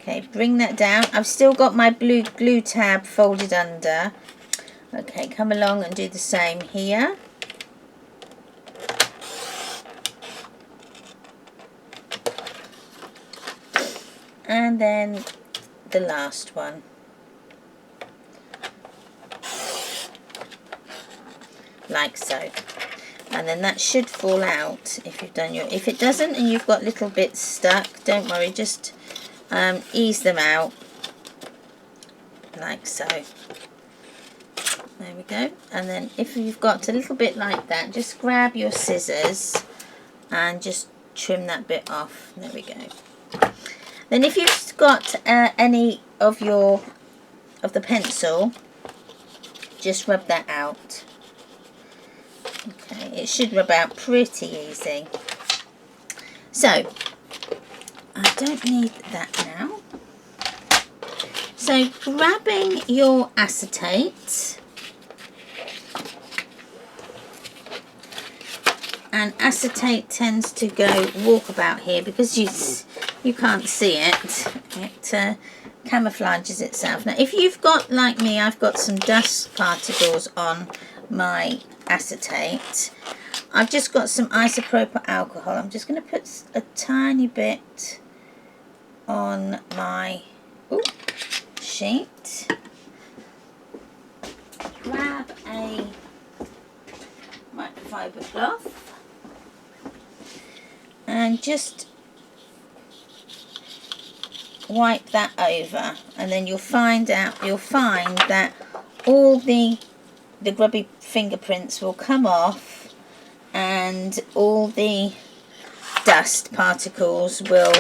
Okay, bring that down. I've still got my blue glue tab folded under. Okay, come along and do the same here. And then the last one. like so. And then that should fall out if you've done your, if it doesn't and you've got little bits stuck, don't worry, just ease them out like so. There we go. And then if you've got a little bit like that, just grab your scissors and just trim that bit off. There we go. Then if you've got any of the pencil, just rub that out. Okay, it should rub out pretty easy. So I don't need that now. So grabbing your acetate, and acetate tends to go walkabout here because you can't see it. It camouflages itself. Now if you've got, like me, I've got some dust particles on my acetate. I've just got some isopropyl alcohol. I'm just going to put a tiny bit on my sheet. Grab a microfiber cloth and just wipe that over, and then you'll find that all the grubby fingerprints will come off, and all the dust particles will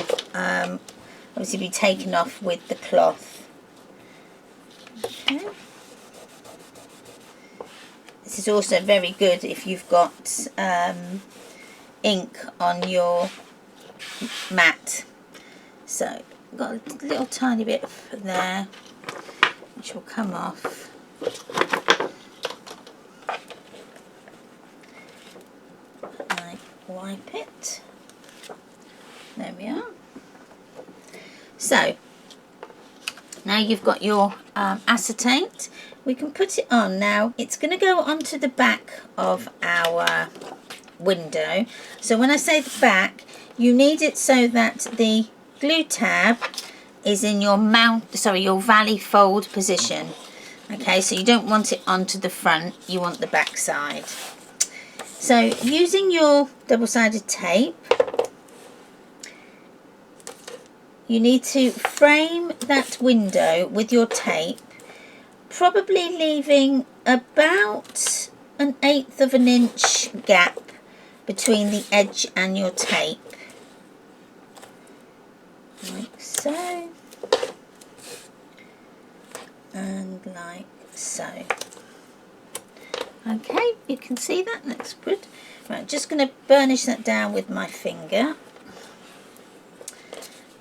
obviously be taken off with the cloth. Okay. This is also very good if you've got ink on your mat. So got a little tiny bit there which will come off. Wipe it. There we are. So now you've got your acetate, we can put it on. Now it's going to go onto the back of our window. So when I say the back, you need it so that the glue tab is in your your valley fold position. Okay, so you don't want it onto the front, you want the back side. So using your double-sided tape, you need to frame that window with your tape, probably leaving about 1/8 of an inch gap between the edge and your tape. Like so. And like so. Okay, you can see that, looks good. Right, just going to burnish that down with my finger,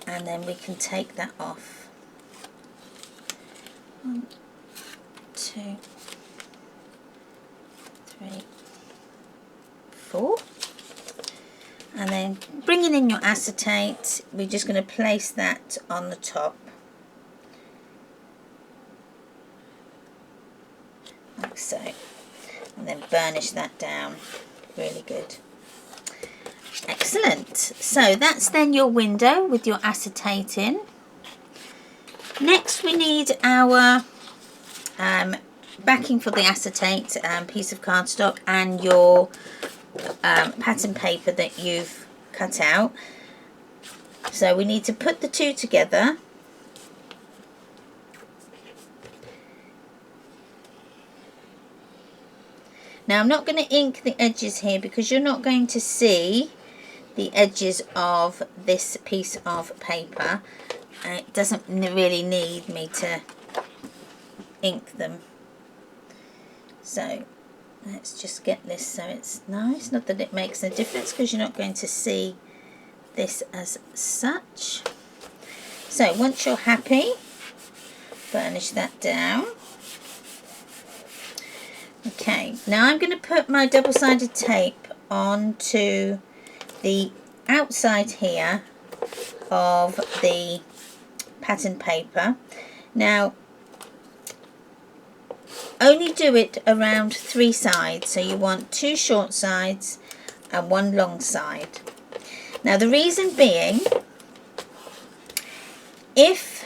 and then we can take that off. 1, 2, 3, 4. And then bringing in your acetate, we're just going to place that on the top. Like so. And then burnish that down. Really good. Excellent. So that's then your window with your acetate in. Next we need our backing for the acetate, piece of cardstock, and your pattern paper that you've cut out. So we need to put the two together. Now I'm not going to ink the edges here because you're not going to see the edges of this piece of paper. It doesn't really need me to ink them. So let's just get this so it's nice. Not that it makes a difference because you're not going to see this as such. So once you're happy, burnish that down. Okay, now I'm going to put my double-sided tape onto the outside here of the pattern paper. Now, only do it around 3 sides, so you want 2 short sides and 1 long side. Now the reason being, if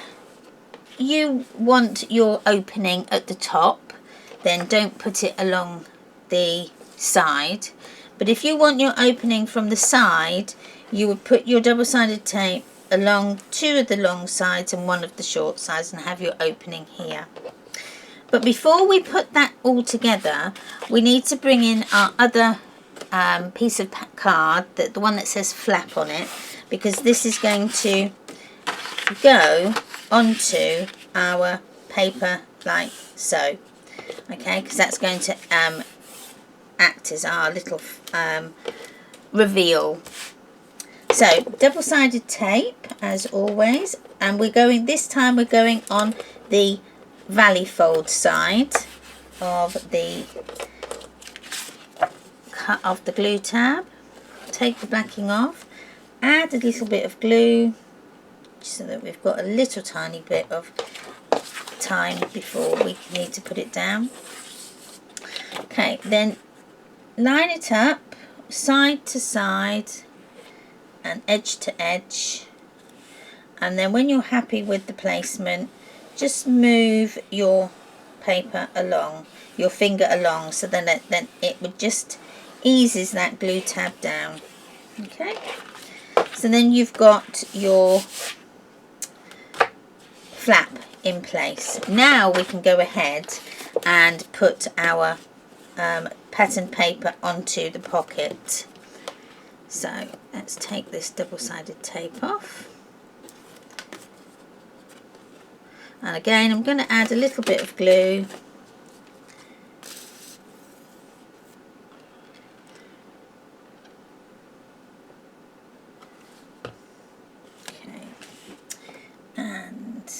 you want your opening at the top, then don't put it along the side. But if you want your opening from the side, you would put your double-sided tape along 2 of the long sides and 1 of the short sides and have your opening here. But before we put that all together, we need to bring in our other piece of card, the one that says flap on it, because this is going to go onto our paper like so. Okay, because that's going to act as our little reveal. So double-sided tape as always, and this time we're going on the valley fold side of the cut of the glue tab. Take the backing off, add a little bit of glue so that we've got a little tiny bit of time before we need to put it down. Okay, then line it up side to side and edge to edge, and then when you're happy with the placement, just move your paper along, your finger along, so then it would just eases that glue tab down. Okay, so then you've got your flap in place. Now we can go ahead and put our pattern paper onto the pocket. So let's take this double-sided tape off, and again I'm going to add a little bit of glue. Okay, and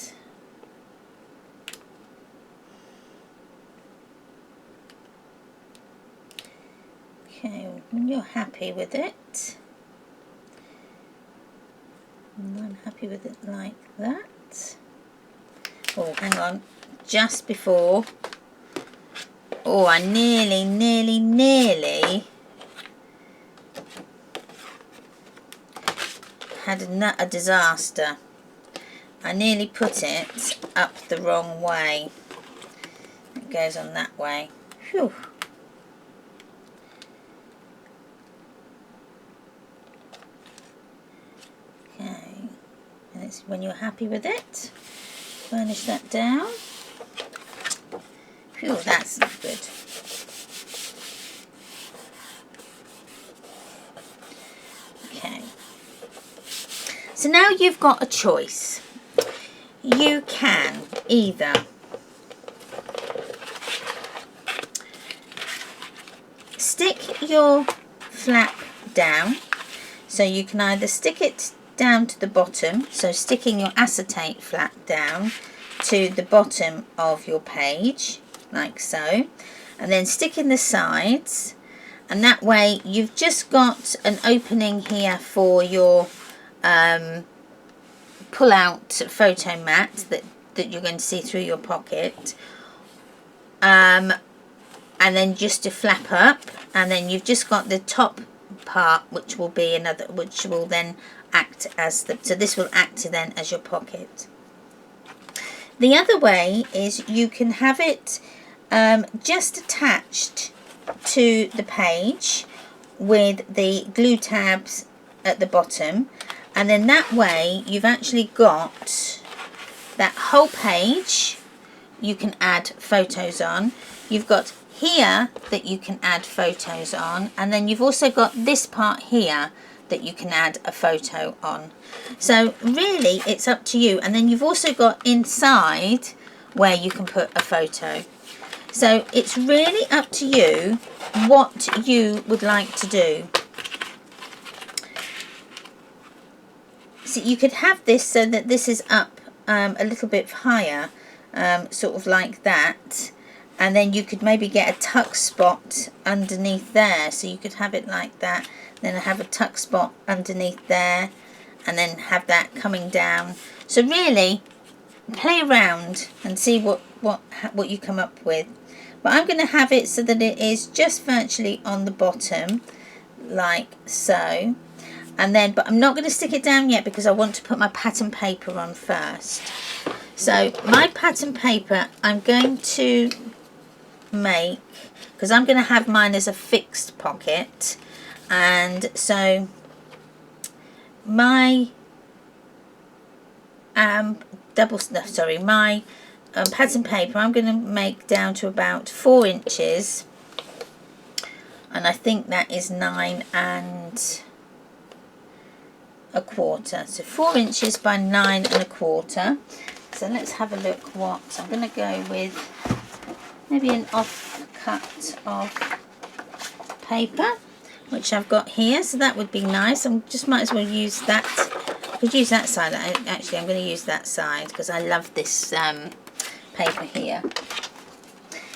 okay, when you're happy with it, and I'm happy with it like that. Oh, hang on, just before, oh, I nearly had a disaster. I nearly put it up the wrong way. It goes on that way. Phew. Okay, and it's when you're happy with it, burnish that down. Phew, that's not good. Okay, so now you've got a choice. You can either stick your flap down, so you can either stick it down to the bottom, so sticking your acetate flap down to the bottom of your page like so, and then stick in the sides, and that way you've just got an opening here for your pull out photo mat that you're going to see through your pocket, and then just to flap up, and then you've just got the top part which will be another, which will then act as so this will act then as your pocket. The other way is you can have it just attached to the page with the glue tabs at the bottom, and then that way you've actually got that whole page you can add photos on. You've got here that you can add photos on, and then you've also got this part here that you can add a photo on. So really it's up to you, and then you've also got inside where you can put a photo. So it's really up to you what you would like to do. So you could have this so that this is up a little bit higher, sort of like that, and then you could maybe get a tuck spot underneath there, so you could have it like that, then have a tuck spot underneath there, and then have that coming down. So really play around and see what you come up with. But I'm going to have it so that it is just virtually on the bottom like so, and then but I'm not going to stick it down yet because I want to put my pattern paper on first. So my pattern paper, I'm going to make, because I'm going to have mine as a fixed pocket, and so my my pads and paper I'm going to make down to about 4 inches, and I think that is 9 1/4, so 4 inches by 9 1/4. So let's have a look what I'm going to go with. Maybe an off cut of paper, which I've got here, so that would be nice. I just might as well use that. I could use that side. Actually, I'm going to use that side because I love this paper here.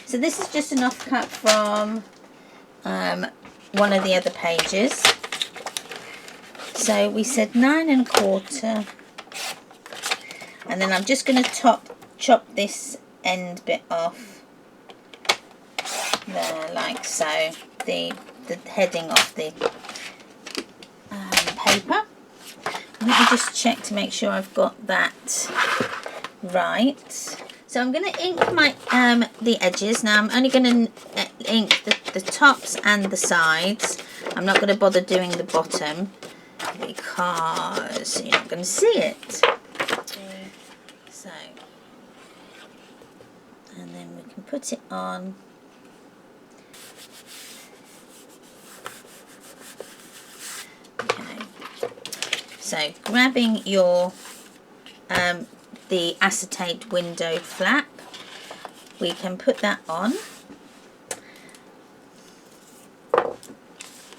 So this is just an off cut from one of the other pages. So we said 9 1/4, and then I'm just going to chop this end bit off there, like so. The heading of the paper. Let me just check to make sure I've got that right. So I'm going to ink my the edges. Now I'm only going to ink the tops and the sides. I'm not going to bother doing the bottom because you're not going to see it. So, and then we can put it on. So grabbing your the acetate window flap, we can put that on.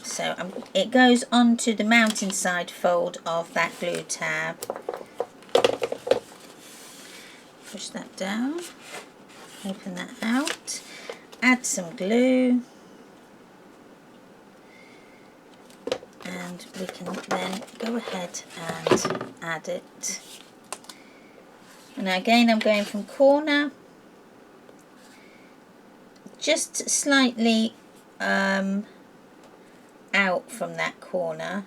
So it goes onto the mountainside fold of that glue tab. Push that down, open that out, add some glue, and we can then go ahead and add it. And again, I'm going from corner, just slightly out from that corner,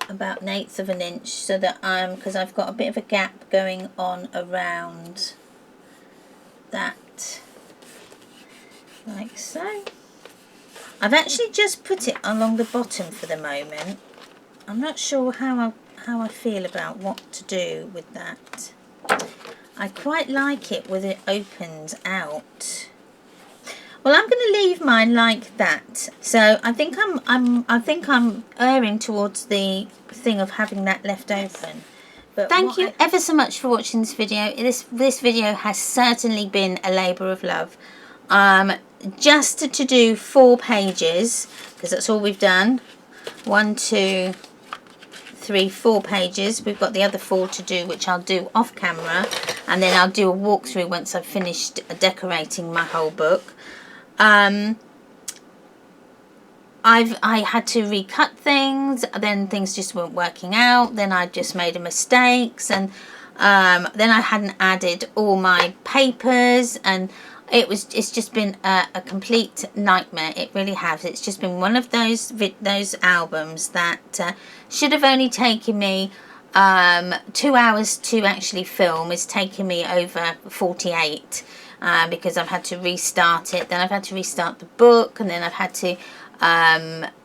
about 1/8 of an inch, so that because I've got a bit of a gap going on around that, like so. I've actually just put it along the bottom for the moment. I'm not sure how I feel about what to do with that. I quite like it with it opened out. Well, I'm going to leave mine like that. So I think I'm erring towards the thing of having that left open. But thank you ever so much for watching this video. This video has certainly been a labour of love. Just to do 4 pages, because that's all we've done. 1, 2, 3, 4 pages. We've got the other 4 to do, which I'll do off camera, and then I'll do a walkthrough once I've finished decorating my whole book. I had to recut things, then things just weren't working out, then I just made mistakes, and then I hadn't added all my papers, and it's just been a complete nightmare. It really has. It's just been one of those albums that should have only taken me 2 hours to actually film. It's taken me over 48 because I've had to restart it. Then I've had to restart the book, and then I've had to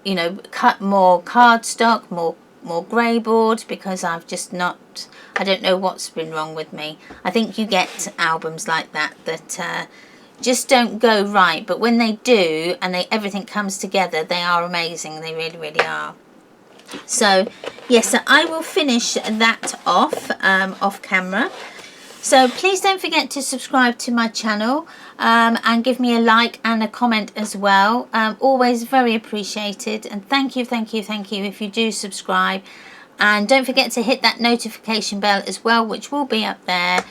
you know, cut more cardstock, more grey board, because I've just not, I don't know what's been wrong with me. I think you get albums like that just don't go right, but when they do and everything comes together, they are amazing. They really, really are. So yes, so I will finish that off camera. So please don't forget to subscribe to my channel and give me a like and a comment as well. Always very appreciated, and thank you if you do subscribe. And don't forget to hit that notification bell as well, which will be up there,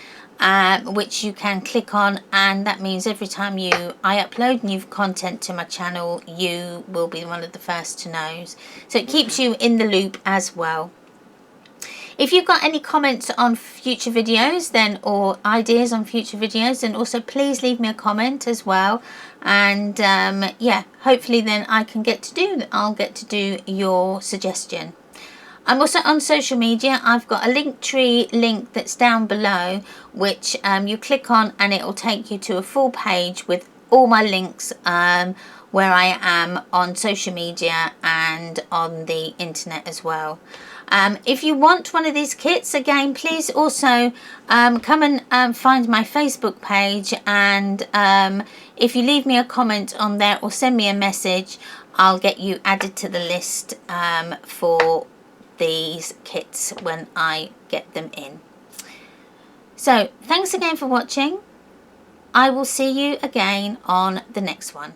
which you can click on, and that means every time I upload new content to my channel, you will be one of the first to know. So it keeps you in the loop as well. If you've got any comments on future videos or ideas on future videos, then also please leave me a comment as well. And yeah, hopefully then I'll get to do your suggestion. I'm also on social media. I've got a Linktree link that's down below, which you click on and it will take you to a full page with all my links where I am on social media and on the internet as well. If you want one of these kits, again, please also come and find my Facebook page, and if you leave me a comment on there or send me a message, I'll get you added to the list for these kits when I get them in. So thanks again for watching. I will see you again on the next one.